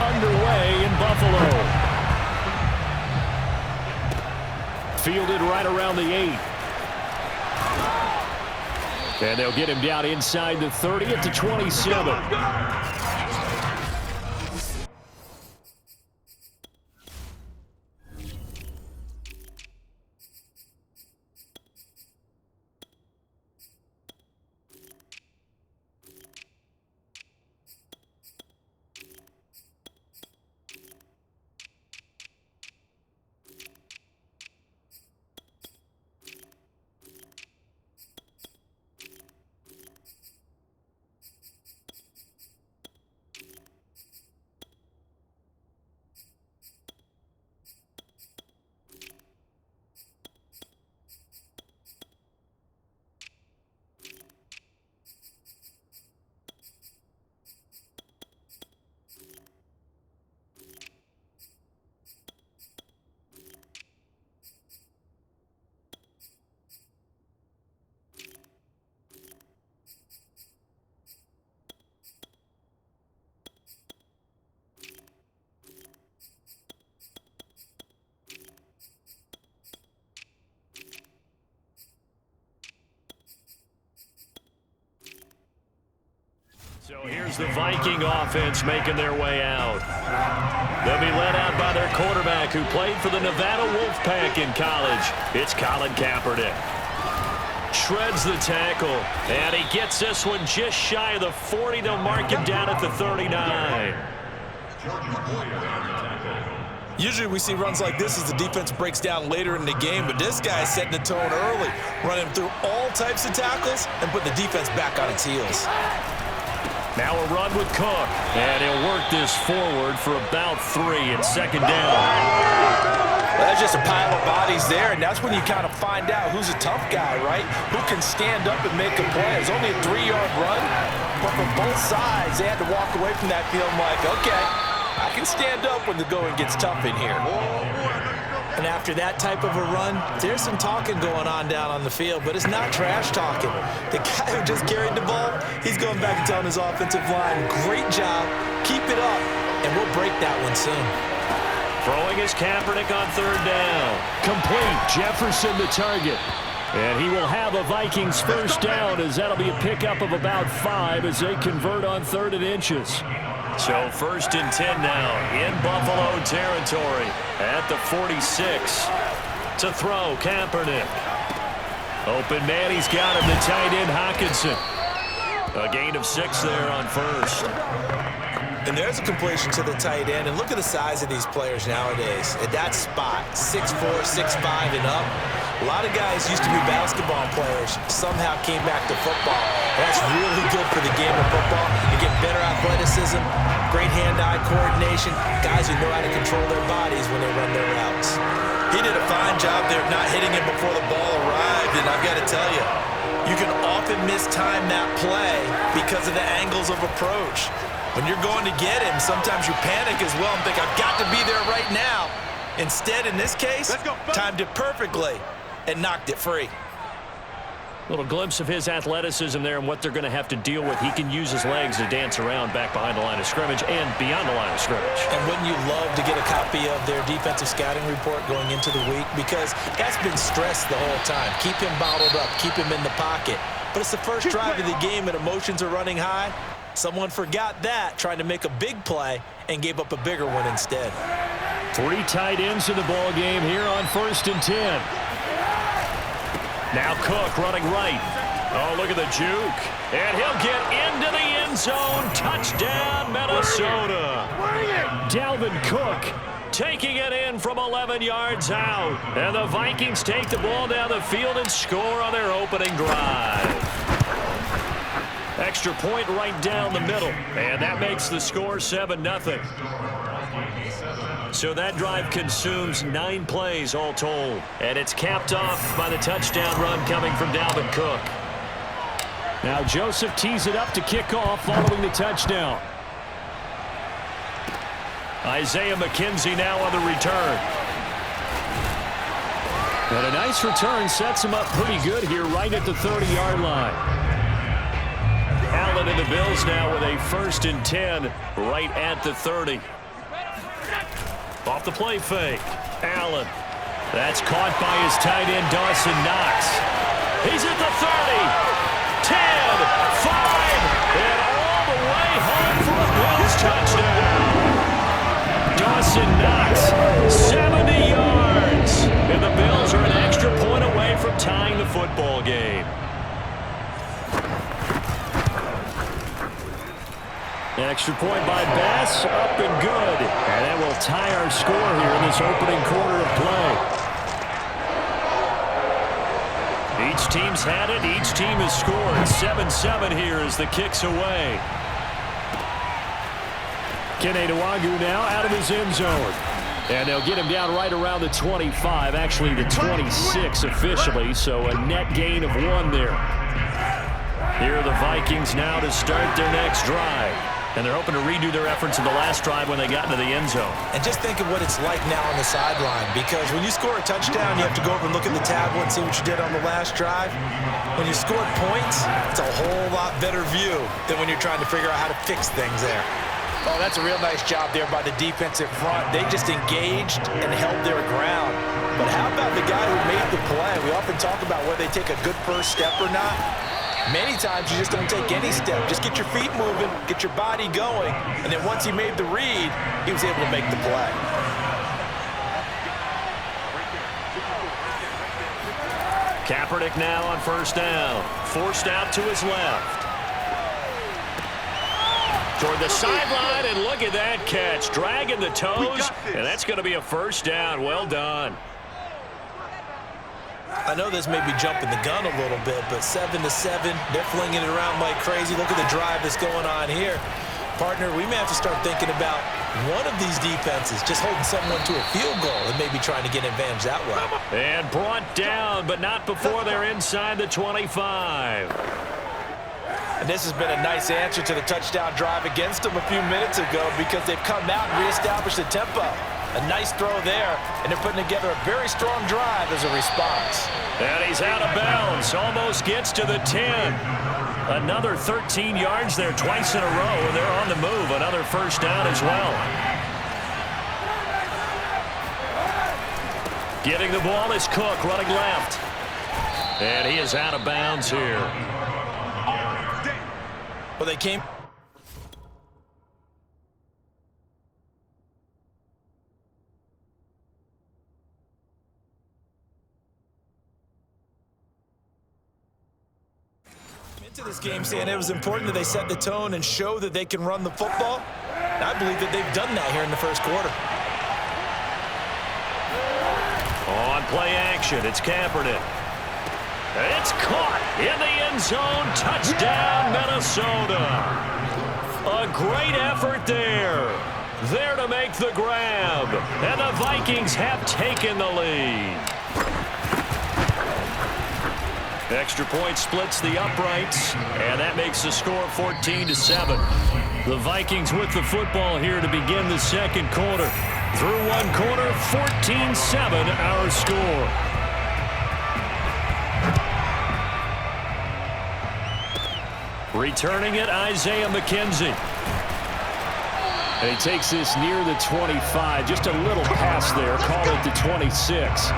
underway in Buffalo. Fielded right around the 8. And they'll get him down inside the 30 at the 27. So here's the Viking offense making their way out. They'll be led out by their quarterback who played for the Nevada Wolfpack in college. It's Colin Kaepernick. Shreds the tackle, and he gets this one just shy of the 40. They'll mark him down at the 39. Usually we see runs like this as the defense breaks down later in the game, but this guy's setting the tone early, running through all types of tackles and putting the defense back on its heels. Now a run with Cook, and he'll work this forward for about 3 at second down. Well, that's just a pile of bodies there, and that's when you kind of find out who's a tough guy, right? Who can stand up and make a play. It's only a 3-yard run, but from both sides, they had to walk away from that field like, okay, I can stand up when the going gets tough in here. And after that type of a run, there's some talking going on down on the field, but it's not trash talking. The guy who just carried the ball, he's going back and telling his offensive line, great job, keep it up, and we'll break that one soon. Throwing is Kaepernick on third down. Complete, Jefferson the target. And he will have a Vikings first down as that'll be a pickup of about 5 as they convert on 3rd and inches. So 1st and 10 now in Buffalo territory at the 46. To throw, Kaepernick. Open man, he's got him, the tight end, Hockenson. A gain of 6 there on 1st. And there's a completion to the tight end. And look at the size of these players nowadays. At that spot, 6'4", 6'5", and up. A lot of guys used to be basketball players, somehow came back to football. That's really good for the game of football. You get better athleticism, great hand-eye coordination, guys who know how to control their bodies when they run their routes. He did a fine job there of not hitting him before the ball arrived, and I've got to tell you, you can often mistime that play because of the angles of approach. When you're going to get him, sometimes you panic as well and think, I've got to be there right now. Instead, in this case, timed it perfectly and knocked it free. Little glimpse of his athleticism there and what they're going to have to deal with. He can use his legs to dance around back behind the line of scrimmage and beyond the line of scrimmage. And wouldn't you love to get a copy of their defensive scouting report going into the week? Because that's been stressed the whole time. Keep him bottled up. Keep him in the pocket. But it's the first drive of the game and emotions are running high. Someone forgot that, trying to make a big play, and gave up a bigger one instead. 3 tight ends in the ball game here on 1st and 10. Now Cook running right. Oh, look at the juke. And he'll get into the end zone. Touchdown, Minnesota. Dalvin Cook taking it in from 11 yards out. And the Vikings take the ball down the field and score on their opening drive. Extra point right down the middle. And that makes the score 7-0. So that drive consumes 9 plays all told. And it's capped off by the touchdown run coming from Dalvin Cook. Now Joseph tees it up to kick off following the touchdown. Isaiah McKenzie now on the return. And a nice return sets him up pretty good here right at the 30-yard line. Allen and the Bills now with a 1st and 10 right at the 30. Off the play fake. Allen. That's caught by his tight end, Dawson Knox. He's at the 30. 10. 5. And all the way home for a Bills touchdown. Dawson Knox, 70 yards. And the Bills are an extra point away from tying the football game. Extra point by Bass, up and good. And that will tie our score here in this opening quarter of play. Each team's had it. Each team has scored. 7-7 here as the kick's away. Kene Nwangwu now out of his end zone. And they'll get him down right around the 25, actually the 26 officially, so a net gain of 1 there. Here are the Vikings now to start their next drive. And they're hoping to redo their efforts in the last drive when they got into the end zone. And just think of what it's like now on the sideline, because when you score a touchdown, you have to go over and look at the tablet and see what you did on the last drive. When you scored points, it's a whole lot better view than when you're trying to figure out how to fix things there. Oh, that's a real nice job there by the defensive front. They just engaged and held their ground. But how about the guy who made the play? We often talk about whether they take a good first step or not. Many times you just don't take any step. Just get your feet moving, get your body going, and then once he made the read, he was able to make the play. Kaepernick now on first down. Forced out to his left. Toward the sideline, and look at that catch. Dragging the toes, and that's going to be a first down. Well done. I know this may be jumping the gun a little bit, but 7-7, they're flinging it around like crazy. Look at the drive that's going on here. Partner, we may have to start thinking about one of these defenses just holding someone to a field goal and maybe trying to get an advantage that way. And brought down, but not before they're inside the 25. And this has been a nice answer to the touchdown drive against them a few minutes ago because they've come out and reestablished the tempo. A nice throw there, and they're putting together a very strong drive as a response. And he's out of bounds. Almost gets to the 10. Another 13 yards there twice in a row, and they're on the move. Another first down as well. Getting the ball is Cook, running left. And he is out of bounds here. Well, they came... into this game saying it was important that they set the tone and show that they can run the football. And I believe that they've done that here in the first quarter. On play action, it's Kaepernick. It's caught in the end zone. Touchdown, Minnesota. A great effort there. There to make the grab. And the Vikings have taken the lead. Extra point splits the uprights, and that makes the score 14-7. The Vikings with the football here to begin the second quarter. Through one quarter, 14-7 our score. Returning it, Isaiah McKenzie. And he takes this near the 25. Just a little pass there. Call it the 26.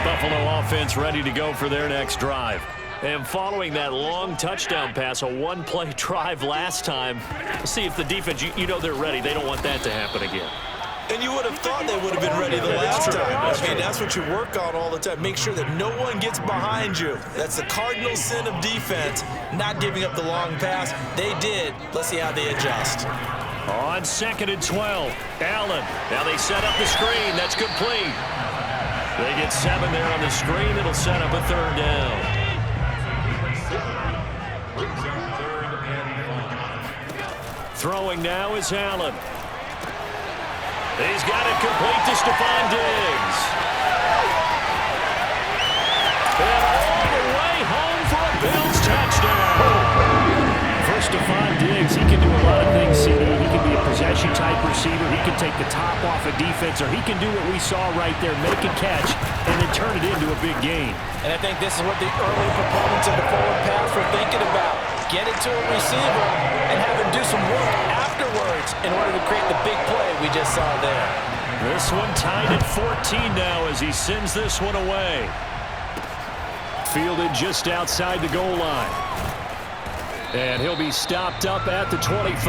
Buffalo offense ready to go for their next drive. And following that long touchdown pass, a one-play drive last time, see if the defense, you know they're ready. They don't want that to happen again. And you would have thought they would have been ready the last time. I mean, that's what you work on all the time. Make sure that no one gets behind you. That's the cardinal sin of defense, not giving up the long pass. They did. Let's see how they adjust. On 2nd and 12, Allen. Now they set up the screen. That's complete. They get 7 there on the screen. It'll set up a third down. Throwing now is Allen. He's got it complete to Stephon Diggs. And all the way home for a Bills touchdown. For Stephon Diggs, he can do a lot of things, CD. He can be a possession-type receiver. He can take the top off a defense, or he can do what we saw right there, make a catch, and then turn it into a big gain. And I think this is what the early proponents of the forward pass were thinking about. Get it to a receiver and have him do some work after words, in order to create the big play we just saw there. This one tied at 14 now as he sends this one away. Fielded just outside the goal line. And he'll be stopped up at the 25.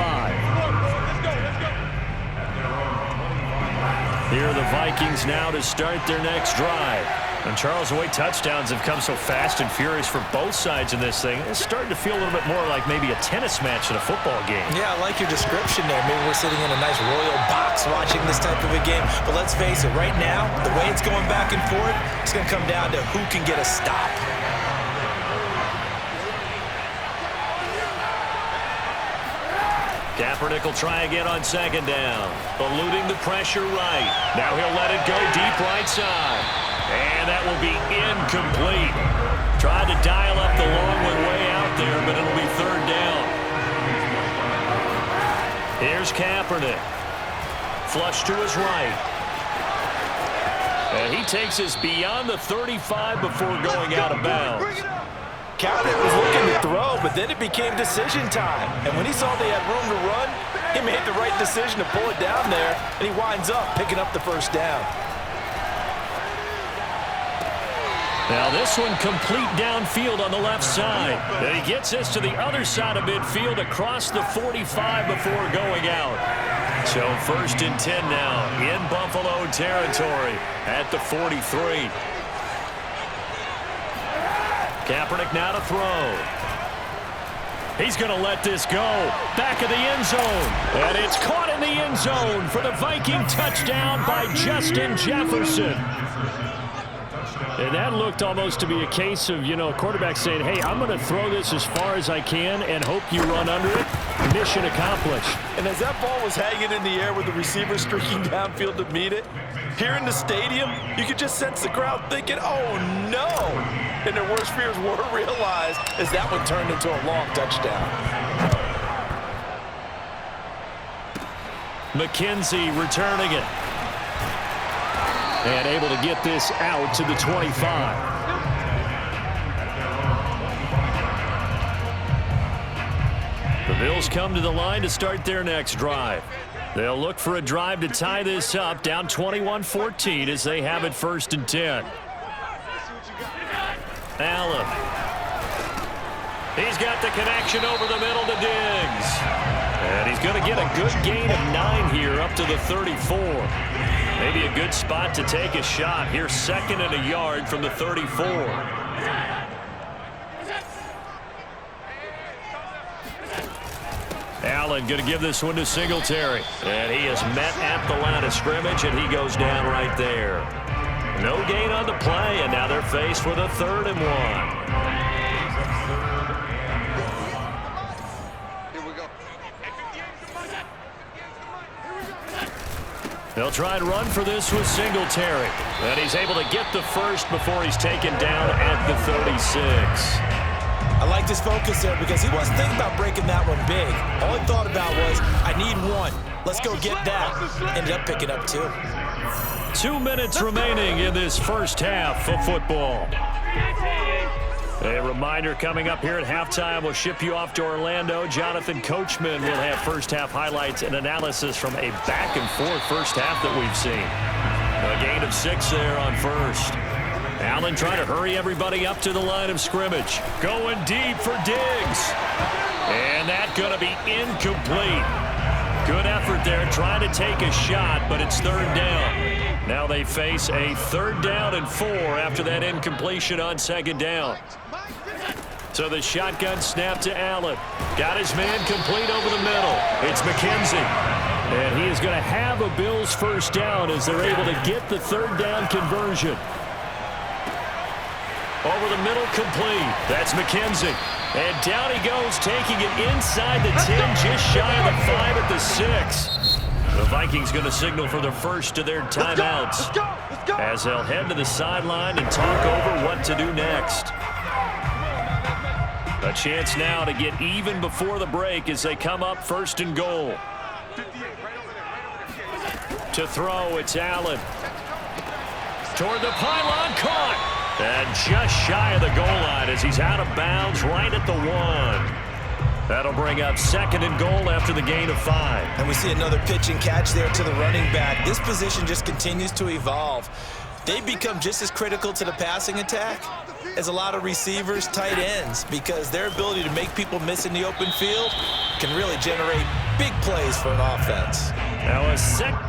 Here are the Vikings now to start their next drive. And Charles, the way touchdowns have come so fast and furious for both sides in this thing, it's starting to feel a little bit more like maybe a tennis match than a football game. Yeah, I like your description there. Maybe we're sitting in a nice royal box watching this type of a game. But let's face it, right now, the way it's going back and forth, it's going to come down to who can get a stop. Kaepernick will try again on second down. Eluding the pressure right. Now he'll let it go deep right side. And that will be incomplete. Tried to dial up the long one way out there, but it'll be third down. Here's Kaepernick. Flush to his right. And he takes us beyond the 35 before going out of bounds. Kaepernick was looking to throw, but then it became decision time. And when he saw they had room to run, he made the right decision to pull it down there, and he winds up picking up the first down. Now this one complete downfield on the left side. And he gets us to the other side of midfield across the 45 before going out. So 1st and 10 now in Buffalo territory at the 43. Kaepernick now to throw. He's going to let this go. Back of the end zone. And it's caught in the end zone for the Viking touchdown by Justin Jefferson. And that looked almost to be a case of, quarterback saying, hey, I'm going to throw this as far as I can and hope you run under it. Mission accomplished. And as that ball was hanging in the air with the receiver streaking downfield to meet it, here in the stadium, you could just sense the crowd thinking, oh, no. And their worst fears were realized as that one turned into a long touchdown. McKenzie returning it. And able to get this out to the 25. The Bills come to the line to start their next drive. They'll look for a drive to tie this up, down 21-14 as they have it 1st and 10. Allen. He's got the connection over the middle to Diggs. And he's going to get a good gain of 9 here up to the 34. Maybe a good spot to take a shot. Here, 2nd and a yard from the 34. Allen going to give this one to Singletary. And he is met at the line of scrimmage, and he goes down right there. No gain on the play, and now they're faced with a 3rd and 1. They'll try and run for this with Singletary. And he's able to get the first before he's taken down at the 36. I like this focus there because he wasn't thinking about breaking that one big. All he thought about was, I need one. Let's go get that. Ended up picking up 2. 2 minutes remaining in this first half of football. A reminder coming up here at halftime. We'll ship you off to Orlando. Jonathan Coachman will have first half highlights and analysis from a back-and-forth first half that we've seen. A gain of 6 there on first. Allen trying to hurry everybody up to the line of scrimmage. Going deep for Diggs. And that's going to be incomplete. Good effort there trying to take a shot, but it's 3rd down. Now they face a 3rd down and 4 after that incompletion on 2nd down. So the shotgun snap to Allen. Got his man complete over the middle. It's McKenzie. And he is going to have a Bills first down as they're able to get the 3rd down conversion. Over the middle, complete. That's McKenzie. And down he goes, taking it inside the 10, just shy of the 5 at the 6. The Vikings going to signal for the first of their timeouts. As they'll head to the sideline and talk over what to do next. A chance now to get even before the break as they come up 1st and goal. To throw, it's Allen. Toward the pylon, caught. And just shy of the goal line as he's out of bounds right at the 1. That'll bring up 2nd and goal after the gain of 5. And we see another pitch and catch there to the running back. This position just continues to evolve. They become just as critical to the passing attack as a lot of receivers, tight ends, because their ability to make people miss in the open field can really generate big plays for an offense. Now a second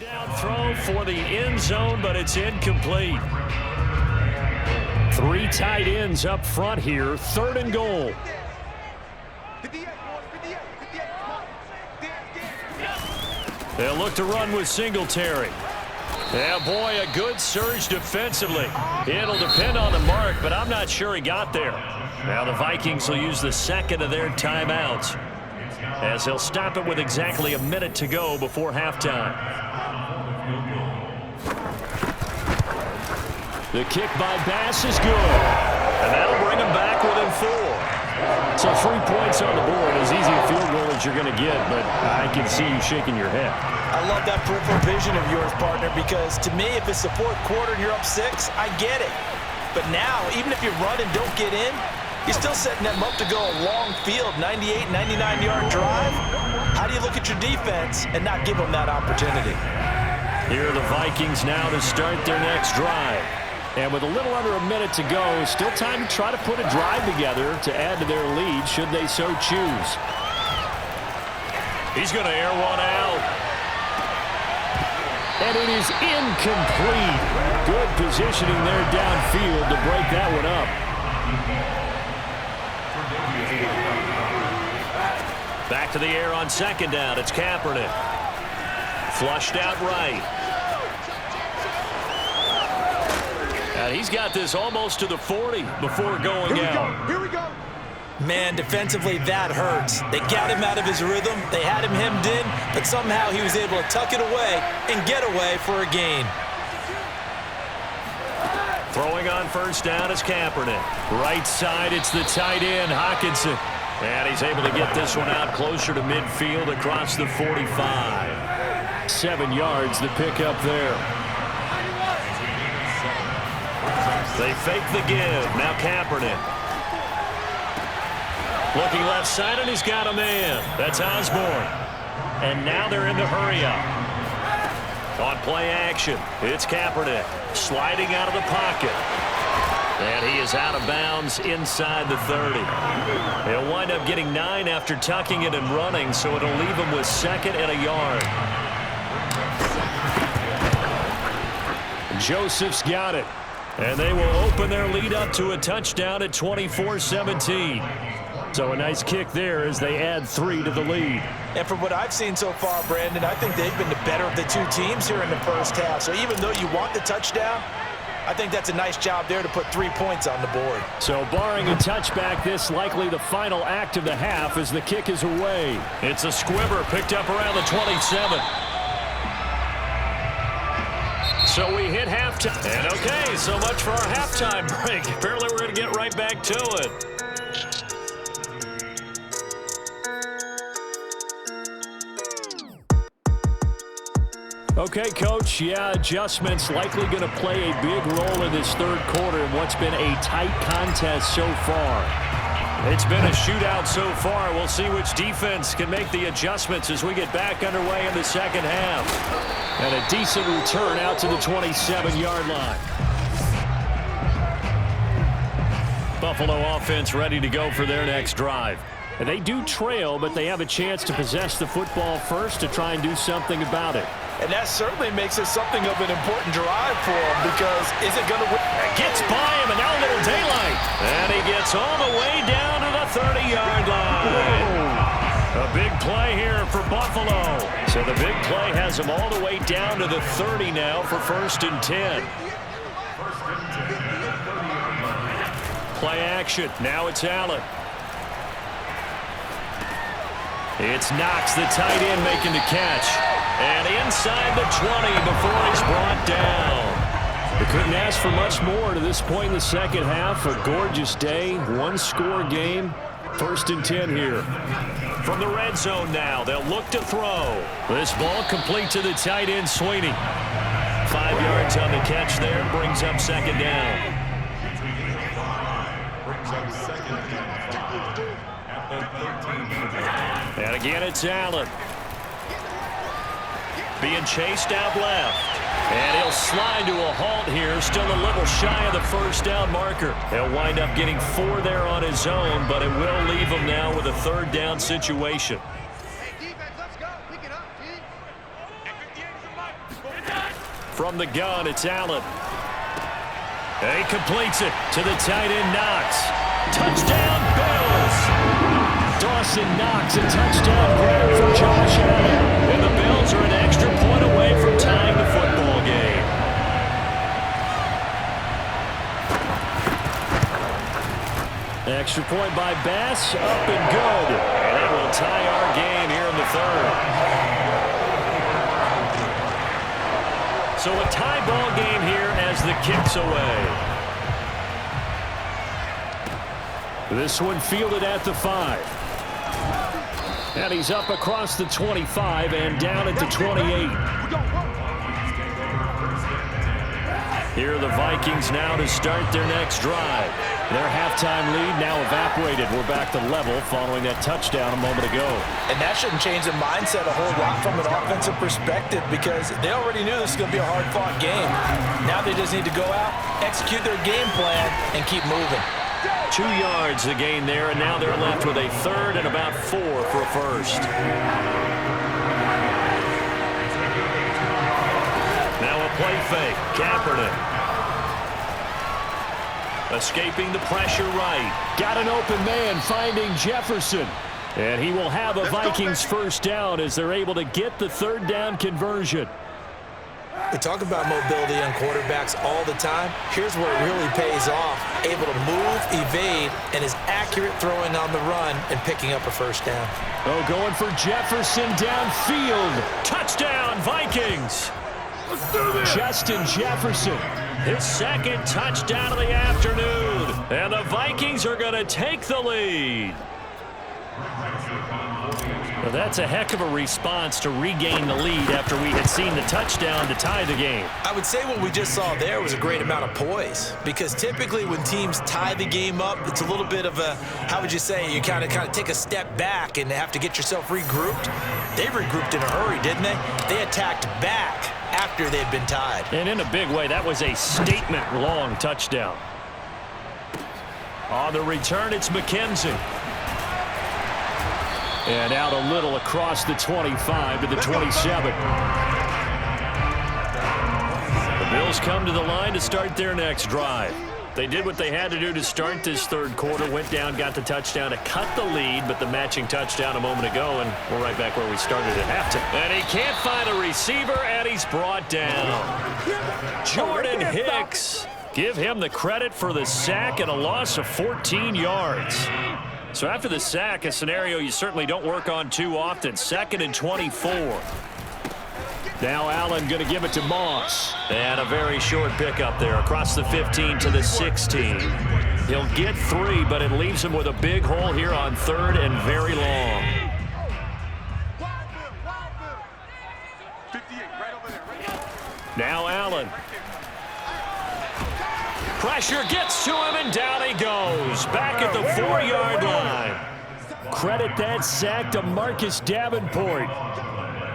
down throw for the end zone, but it's incomplete. 3 tight ends up front here, 3rd and goal. They'll look to run with Singletary. Yeah, boy, a good surge defensively. It'll depend on the mark, but I'm not sure he got there. Now the Vikings will use the 2nd of their timeouts, as they'll stop it with exactly a minute to go before halftime. The kick by Bass is good, and that'll bring him back within 4. So 3 points on the board, as easy a field goal as you're going to get, but I can see you shaking your head. I love that peripheral vision of yours, partner, because to me, if it's the 4th quarter and you're up 6, I get it. But now, even if you run and don't get in, you're still setting them up to go a long field, 98, 99-yard drive. How do you look at your defense and not give them that opportunity? Here are the Vikings now to start their next drive. And with a little under a minute to go, still time to try to put a drive together to add to their lead should they so choose. He's going to air one out. And it is incomplete. Good positioning there downfield to break that one up. Back to the air on 2nd down. It's Kaepernick. Flushed out right. And he's got this almost to the 40 before going out. Here we go. Man, defensively, that hurts. They got him out of his rhythm. They had him hemmed in, but somehow he was able to tuck it away and get away for a gain. Throwing on 1st down is Kaepernick. Right side, it's the tight end, Hockenson. And he's able to get this one out closer to midfield across the 45. 7 yards, the pickup there. They fake the give. Now Kaepernick. Looking left side, and he's got a man. That's Osborne. And now they're in the hurry up. On play action, it's Kaepernick. Sliding out of the pocket. And he is out of bounds inside the 30. He'll wind up getting 9 after tucking it and running, so it'll leave him with 2nd and a yard. Joseph's got it. And they will open their lead up to a touchdown at 24-17. So a nice kick there as they add 3 to the lead. And from what I've seen so far, Brandon, I think they've been the better of the 2 teams here in the first half. So even though you want the touchdown, I think that's a nice job there to put 3 points on the board. So barring a touchback, this likely the final act of the half as the kick is away. It's a squibber picked up around the 27. So we hit halftime. And okay, so much for our halftime break. Apparently we're going to get right back to it. Okay, Coach, yeah, adjustments likely going to play a big role in this 3rd quarter in what's been a tight contest so far. It's been a shootout so far. We'll see which defense can make the adjustments as we get back underway in the 2nd half. And a decent return out to the 27-yard line. Buffalo offense ready to go for their next drive. And they do trail, but they have a chance to possess the football first to try and do something about it. And that certainly makes it something of an important drive for him, because is it going to win? It gets by him, and now a little daylight. And he gets all the way down to the 30-yard line. A big play here for Buffalo. So the big play has him all the way down to the 30 now for 1st and 10. Play action. Now it's Allen. It's Knox, the tight end, making the catch. And inside the 20 before he's brought down. They couldn't ask for much more to this point in the 2nd half. A gorgeous day, 1-score game. First and 10 here. From the red zone now, they'll look to throw. This ball complete to the tight end, Sweeney. 5 yards on the catch there, brings up second down. And again, it's Allen. Being chased out left. And he'll slide to a halt here, still a little shy of the first down marker. He'll wind up getting 4 there on his own, but it will leave him now with a third down situation. From the gun, it's Allen. And he completes it to the tight end, Knox. Touchdown, Bills! Dawson Knox, a touchdown grab for Josh Allen. And the Bills are an extra point away from tying the football game. Extra point by Bass, up and good. And that will tie our game here in the third. So a tie ball game here as the kick's away. This one fielded at the 5. And he's up across the 25 and down at the 28. Here are the Vikings now to start their next drive. Their halftime lead now evaporated. We're back to level following that touchdown a moment ago. And that shouldn't change the mindset a whole lot from an offensive perspective because they already knew this was going to be a hard-fought game. Now they just need to go out, execute their game plan, and keep moving. 2 yards the gain there, and now they're left with a third and about 4 for a first. Now a play fake. Kaepernick. Escaping the pressure right. Got an open man finding Jefferson. And he will have a Vikings first down as they're able to get the third down conversion. We talk about mobility on quarterbacks all the time. Here's where it really pays off. Able to move, evade, and is accurate throwing on the run and picking up a first down. Oh, going for Jefferson downfield. Touchdown, Vikings. Justin Jefferson, his second touchdown of the afternoon. And the Vikings are going to take the lead. Well, that's a heck of a response to regain the lead after we had seen the touchdown to tie the game. I would say what we just saw there was a great amount of poise because typically when teams tie the game up, it's a little bit of a, how would you say, you kind of take a step back and have to get yourself regrouped. They regrouped in a hurry, didn't they? They attacked back after they'd been tied. And in a big way, that was a statement-long touchdown. On the return, it's McKenzie. And out a little across the 25 to the 27. The Bills come to the line to start their next drive. They did what they had to do to start this third quarter, went down, got the touchdown to cut the lead, but the matching touchdown a moment ago, and we're right back where we started at halftime. And he can't find a receiver, and he's brought down. Jordan Hicks. Give him the credit for the sack and a loss of 14 yards. So after the sack, a scenario you certainly don't work on too often. 2nd and 24. Now Allen going to give it to Moss. And a very short pickup there across the 15 to the 16. He'll get 3, but it leaves him with a big hole here on 3rd and very long. Now Allen. Pressure gets to him, and down he goes. Back at the 4-yard line. Credit that sack to Marcus Davenport.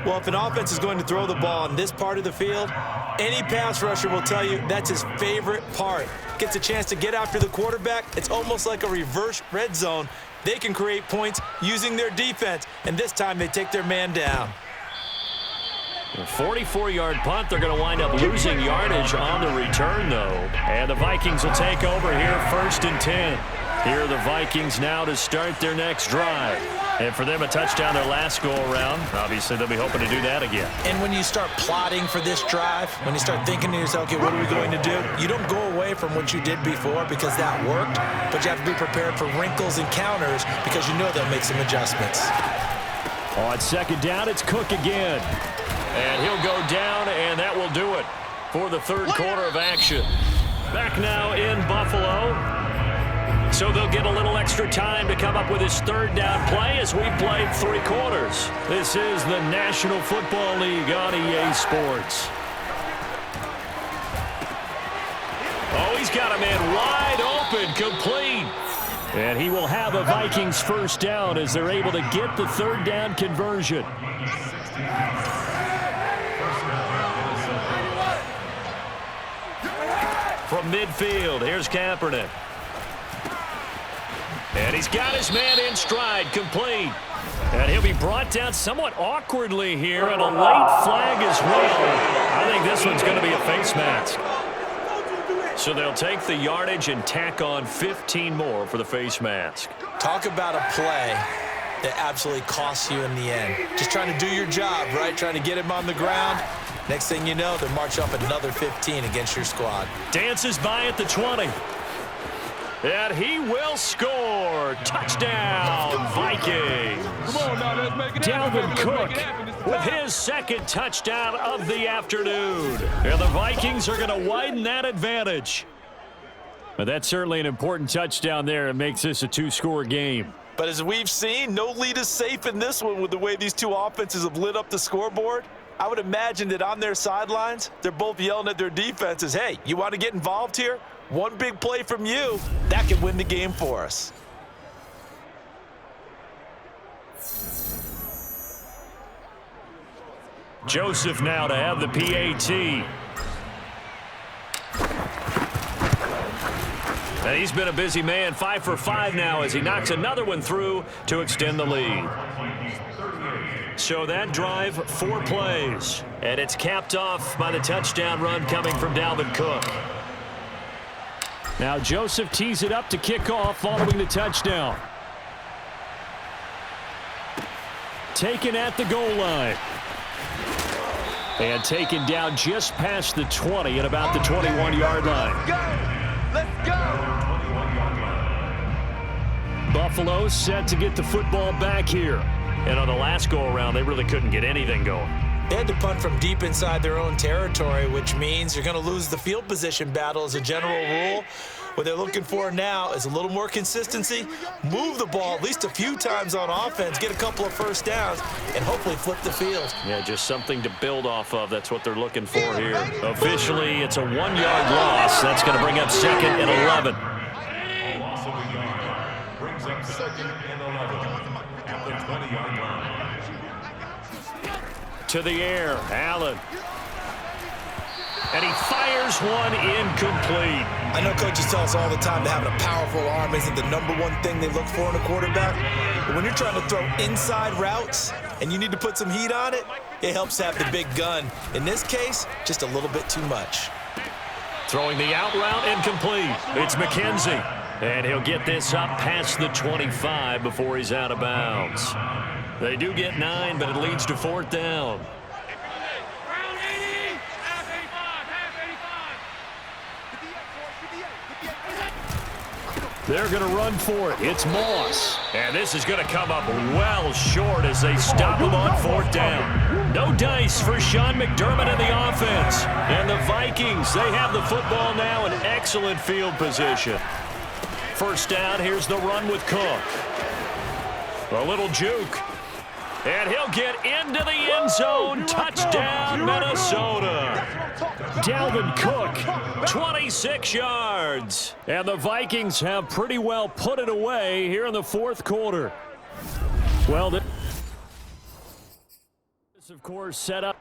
Well, if an offense is going to throw the ball in this part of the field, any pass rusher will tell you that's his favorite part. Gets a chance to get after the quarterback. It's almost like a reverse red zone. They can create points using their defense, and this time they take their man down. A 44-yard punt. They're going to wind up losing yardage on the return, though. And the Vikings will take over here 1st and 10. Here are the Vikings now to start their next drive. And for them, a touchdown their last go-around. Obviously, they'll be hoping to do that again. And when you start plotting for this drive, when you start thinking to yourself, okay, what are we going to do? You don't go away from what you did before because that worked, but you have to be prepared for wrinkles and counters because you know they'll make some adjustments. On 2nd down, it's Cook again. And he'll go down, and that will do it for the third quarter of action. Back now in Buffalo. So they'll get a little extra time to come up with his third down play as we played 3 quarters. This is the National Football League on EA Sports. Oh, he's got a man wide open, complete. And he will have a Vikings first down as they're able to get the third down conversion. From midfield, here's Kaepernick. And he's got his man in stride, complete. And he'll be brought down somewhat awkwardly here, and a late flag as well. I think this one's going to be a face mask. So they'll take the yardage and tack on 15 more for the face mask. Talk about a play that absolutely costs you in the end. Just trying to do your job, right? Trying to get him on the ground. Next thing you know, they march up another 15 against your squad. Dances by at the 20. And he will score. Touchdown, Vikings. Come on now, let's make it Dalvin happen. Cook with his second touchdown of the afternoon. And the Vikings are going to widen that advantage. But that's certainly an important touchdown there. It makes this a 2-score game. But as we've seen, no lead is safe in this one with the way these two offenses have lit up the scoreboard. I would imagine that on their sidelines, they're both yelling at their defenses, hey, you want to get involved here? One big play from you, that could win the game for us. Joseph now to have the PAT. And he's been a busy man, 5 for 5 now as he knocks another one through to extend the lead. So that drive, 4 plays. And it's capped off by the touchdown run coming from Dalvin Cook. Now Joseph tees it up to kick off following the touchdown. Taken at the goal line. And taken down just past the 20 at about the 21-yard line. Let's go! Buffalo set to get the football back here. And on the last go-around, they really couldn't get anything going. They had to punt from deep inside their own territory, which means you're going to lose the field position battle as a general rule. What they're looking for now is a little more consistency, move the ball at least a few times on offense, get a couple of first downs, and hopefully flip the field. Yeah, just something to build off of. That's what they're looking for here. Officially, it's a 1-yard loss. That's going to bring up 2nd and 11. Loss of a yard brings up 2nd and 11 at the 20-yard line. To the air, Allen. And he fires one incomplete. I know coaches tell us all the time that having a powerful arm isn't the #1 thing they look for in a quarterback. But when you're trying to throw inside routes and you need to put some heat on it, it helps have the big gun. In this case, just a little bit too much. Throwing the out route incomplete. It's McKenzie. And he'll get this up past the 25 before he's out of bounds. They do get 9, but it leads to 4th down. They're going to run for it. It's Moss. And this is going to come up well short as they stop him on 4th down. No dice for Sean McDermott in the offense. And the Vikings, they have the football now in excellent field position. First down, here's the run with Cook. A little juke. And he'll get into the end zone. Touchdown, Minnesota. Dalvin Cook, 26 yards. And the Vikings have pretty well put it away here in the 4th quarter. Well, this, of course, set up.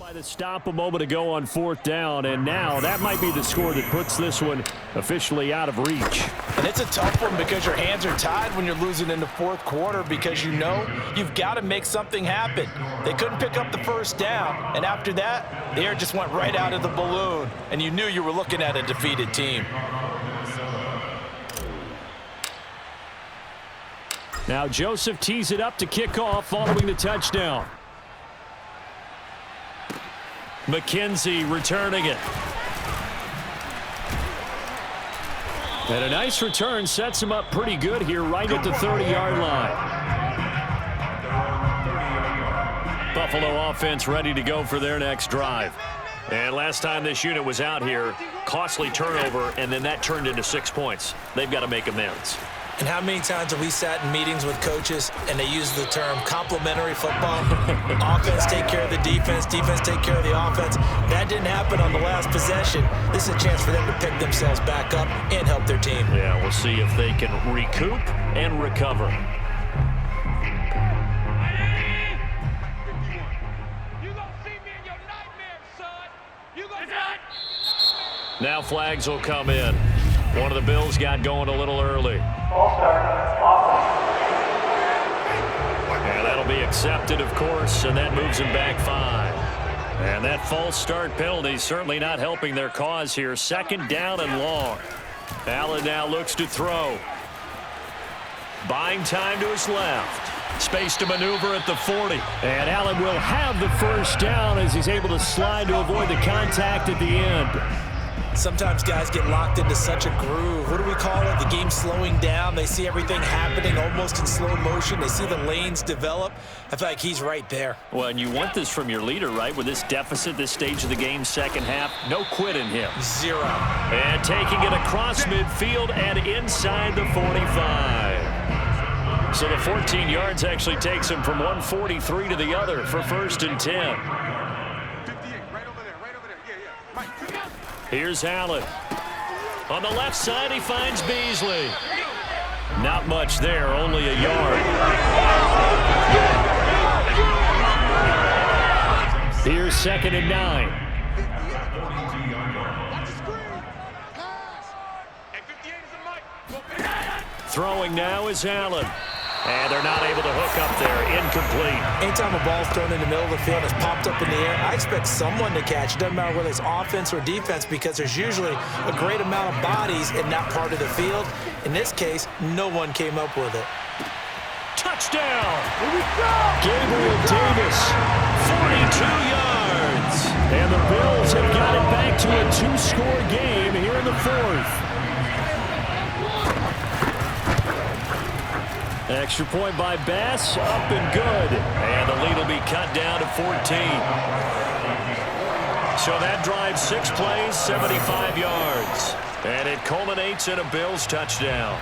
By the stop a moment ago on 4th down, and now that might be the score that puts this one officially out of reach. And it's a tough one because your hands are tied when you're losing in the 4th quarter because you know you've got to make something happen. They couldn't pick up the 1st down, and after that, the air just went right out of the balloon, and you knew you were looking at a defeated team. Now Joseph tees it up to kick off following the touchdown. McKenzie returning it. And a nice return sets him up pretty good here right at the 30-yard line. Buffalo offense ready to go for their next drive. And last time this unit was out here, costly turnover, and then that turned into 6 points. They've got to make amends. And how many times have we sat in meetings with coaches and they use the term complementary football? Offense take care of the defense, defense take care of the offense. That didn't happen on the last possession. This is a chance for them to pick themselves back up and help their team. Yeah, we'll see if they can recoup and recover. Now flags will come in. One of the Bills got going a little early. And that'll be accepted, of course, and that moves him back 5. And that false start penalty certainly not helping their cause here. 2nd down and long. Allen now looks to throw. Buying time to his left. Space to maneuver at the 40. And Allen will have the 1st down as he's able to slide to avoid the contact at the end. Sometimes guys get locked into such a groove. What do we call it? The game slowing down. They see everything happening almost in slow motion. They see the lanes develop. I feel like he's right there. Well, and you want this from your leader, right? With this deficit, this stage of the game, 2nd half, no quit in him. 0. And taking it across midfield and inside the 45. So the 14 yards actually takes him from 143 to the other for 1st and 10. Here's Allen. On the left side, he finds Beasley. Not much there, only a yard. Here's 2nd and 9. Throwing now is Allen. And they're not able to hook up there. Incomplete. Anytime a ball's thrown in the middle of the field and it's popped up in the air, I expect someone to catch. It doesn't matter whether it's offense or defense because there's usually a great amount of bodies in that part of the field. In this case, no one came up with it. Touchdown! Here we go! Gabriel Davis, 42 yards. And the Bills have got it back to a 2-score game here in the 4th. Extra point by Bass, up and good. And the lead will be cut down to 14. So that drives 6 plays, 75 yards. And it culminates in a Bills touchdown.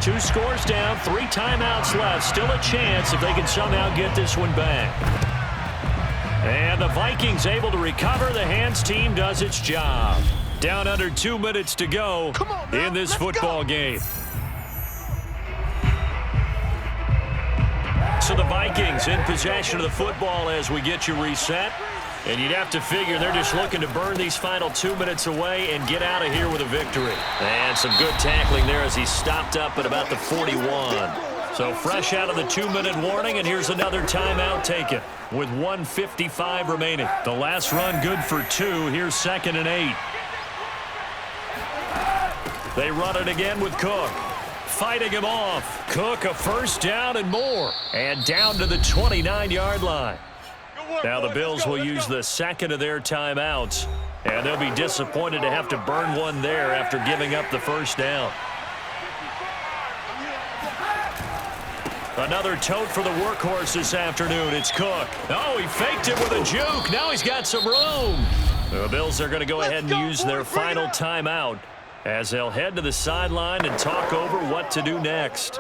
Two scores down, 3 timeouts left. Still a chance if they can somehow get this one back. And the Vikings able to recover. The Hands team does its job. Down under 2 minutes to go in this football game. So the Vikings in possession of the football as we get you reset. And you'd have to figure they're just looking to burn these final 2 minutes away and get out of here with a victory. And some good tackling there as he stopped up at about the 41. So fresh out of the 2-minute warning, and here's another timeout taken with 1:55 remaining. The last run good for 2. Here's 2nd and 8. They run it again with Cook. Fighting him off. Cook a 1st down and more. And down to the 29-yard line. Now the Bills will use the 2nd of their timeouts. And they'll be disappointed to have to burn one there after giving up the 1st down. Another tote for the workhorse this afternoon. It's Cook. Oh, he faked it with a juke. Now he's got some room. The Bills are going to go ahead and use their final timeout as they'll head to the sideline and talk over what to do next.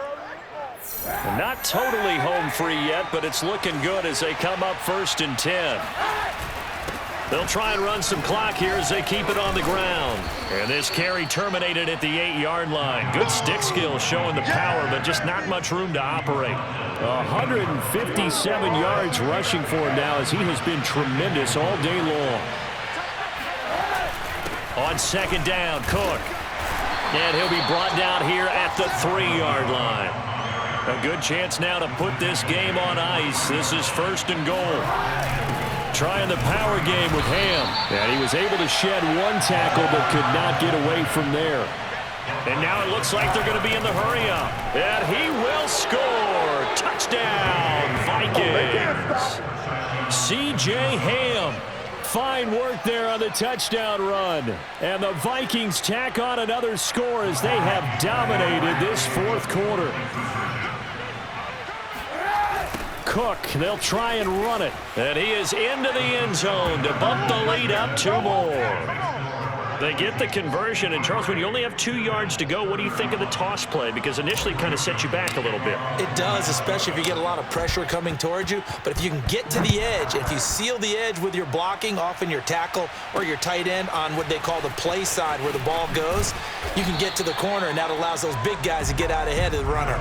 Not totally home free yet, but it's looking good as they come up 1st and 10. They'll try and run some clock here as they keep it on the ground. And this carry terminated at the 8-yard line. Good stick skills showing the power, but just not much room to operate. 157 yards rushing for him now as he has been tremendous all day long. On second down, Cook. And he'll be brought down here at the 3-yard line. A good chance now to put this game on ice. This is 1st and goal. Trying the power game with Ham. And he was able to shed one tackle but could not get away from there. And now it looks like they're going to be in the hurry-up. And he will score. Touchdown, Vikings. C.J. Ham. Fine work there on the touchdown run. And the Vikings tack on another score as they have dominated this 4th quarter. Cook, they'll try and run it. And he is into the end zone to bump the lead up 2 more. They get the conversion. And, Charles, when you only have 2 yards to go, what do you think of the toss play? Because initially it kind of sets you back a little bit. It does, especially if you get a lot of pressure coming towards you. But if you can get to the edge, if you seal the edge with your blocking, often your tackle or your tight end on what they call the play side where the ball goes, you can get to the corner, and that allows those big guys to get out ahead of the runner.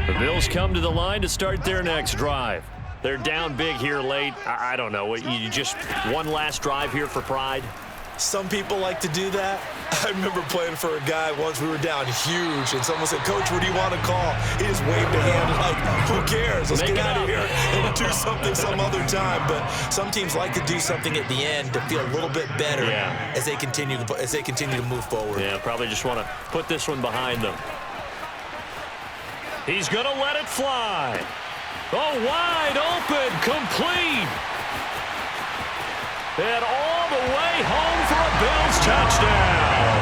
The Bills come to the line to start their next drive. They're down big here late. I don't know. You just one last drive here for pride? Some people like to do that. I remember playing for a guy once. We were down huge, and someone said, "Coach, what do you want to call?" He just waved a hand like, "Who cares? Let's get out of here and do something some other time." But some teams like to do something at the end to feel a little bit better as they continue to move forward. Yeah, probably just want to put this one behind them. He's going to let it fly. Oh, wide open, complete. And all the way home for a Bills touchdown.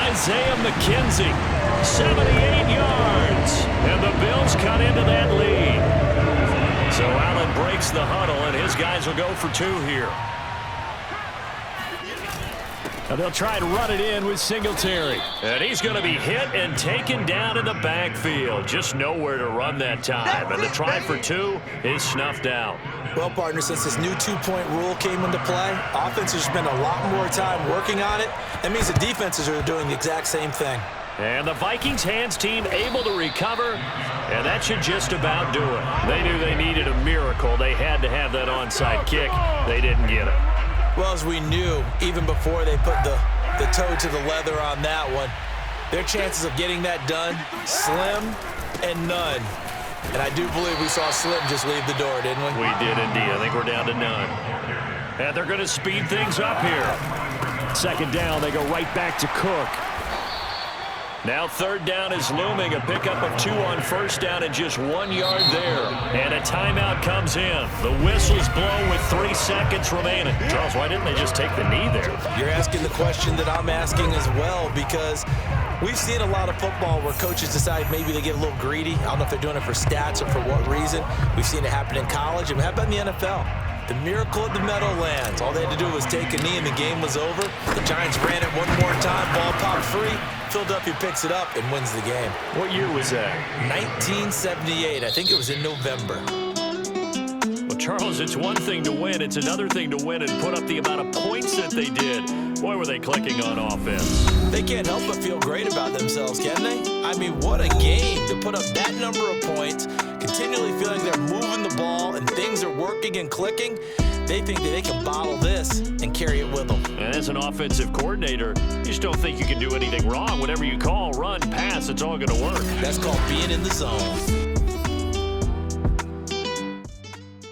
Isaiah McKenzie, 78 yards. And the Bills cut into that lead. So Allen breaks the huddle, and his guys will go for 2 here. And they'll try and run it in with Singletary. And he's going to be hit and taken down in the backfield. Just nowhere to run that time. And the try for 2 is snuffed out. Well, partner, since this new 2-point rule came into play, offenses spend a lot more time working on it. That means the defenses are doing the exact same thing. And the Vikings hands team able to recover, and that should just about do it. They knew they needed a miracle. They had to have that onside kick. They didn't get it. Well, as we knew, even before they put the toe to the leather on that one, their chances of getting that done, slim and none. And I do believe we saw Slim just leave the door, didn't we? We did indeed. I think we're down to none. And they're going to speed things up here. Second down, they go right back to Cook. Now 3rd down is looming. A pickup of 2 on 1st down and just 1 yard there. And a timeout comes in. The whistles blow with 3 seconds remaining. Charles, why didn't they just take the knee there? You're asking the question that I'm asking as well, because we've seen a lot of football where coaches decide maybe they get a little greedy. I don't know if they're doing it for stats or for what reason. We've seen it happen in college, and it happened in the NFL. The miracle of the Meadowlands. All they had to do was take a knee and the game was over. The Giants ran it one more time. Ball popped free. Philadelphia picks it up and wins the game. What year was that? 1978. I think it was in November. Well, Charles, it's one thing to win. It's another thing to win and put up the amount of points that they did. Boy, were they clicking on offense. They can't help but feel great about themselves, can they? I mean, what a game to put up that number of points, continually feeling they're moving the ball and things are working and clicking. They think that they can bottle this and carry it with them. And as an offensive coordinator, you just don't think you can do anything wrong. Whatever you call, run, pass, it's all going to work. That's called being in the zone.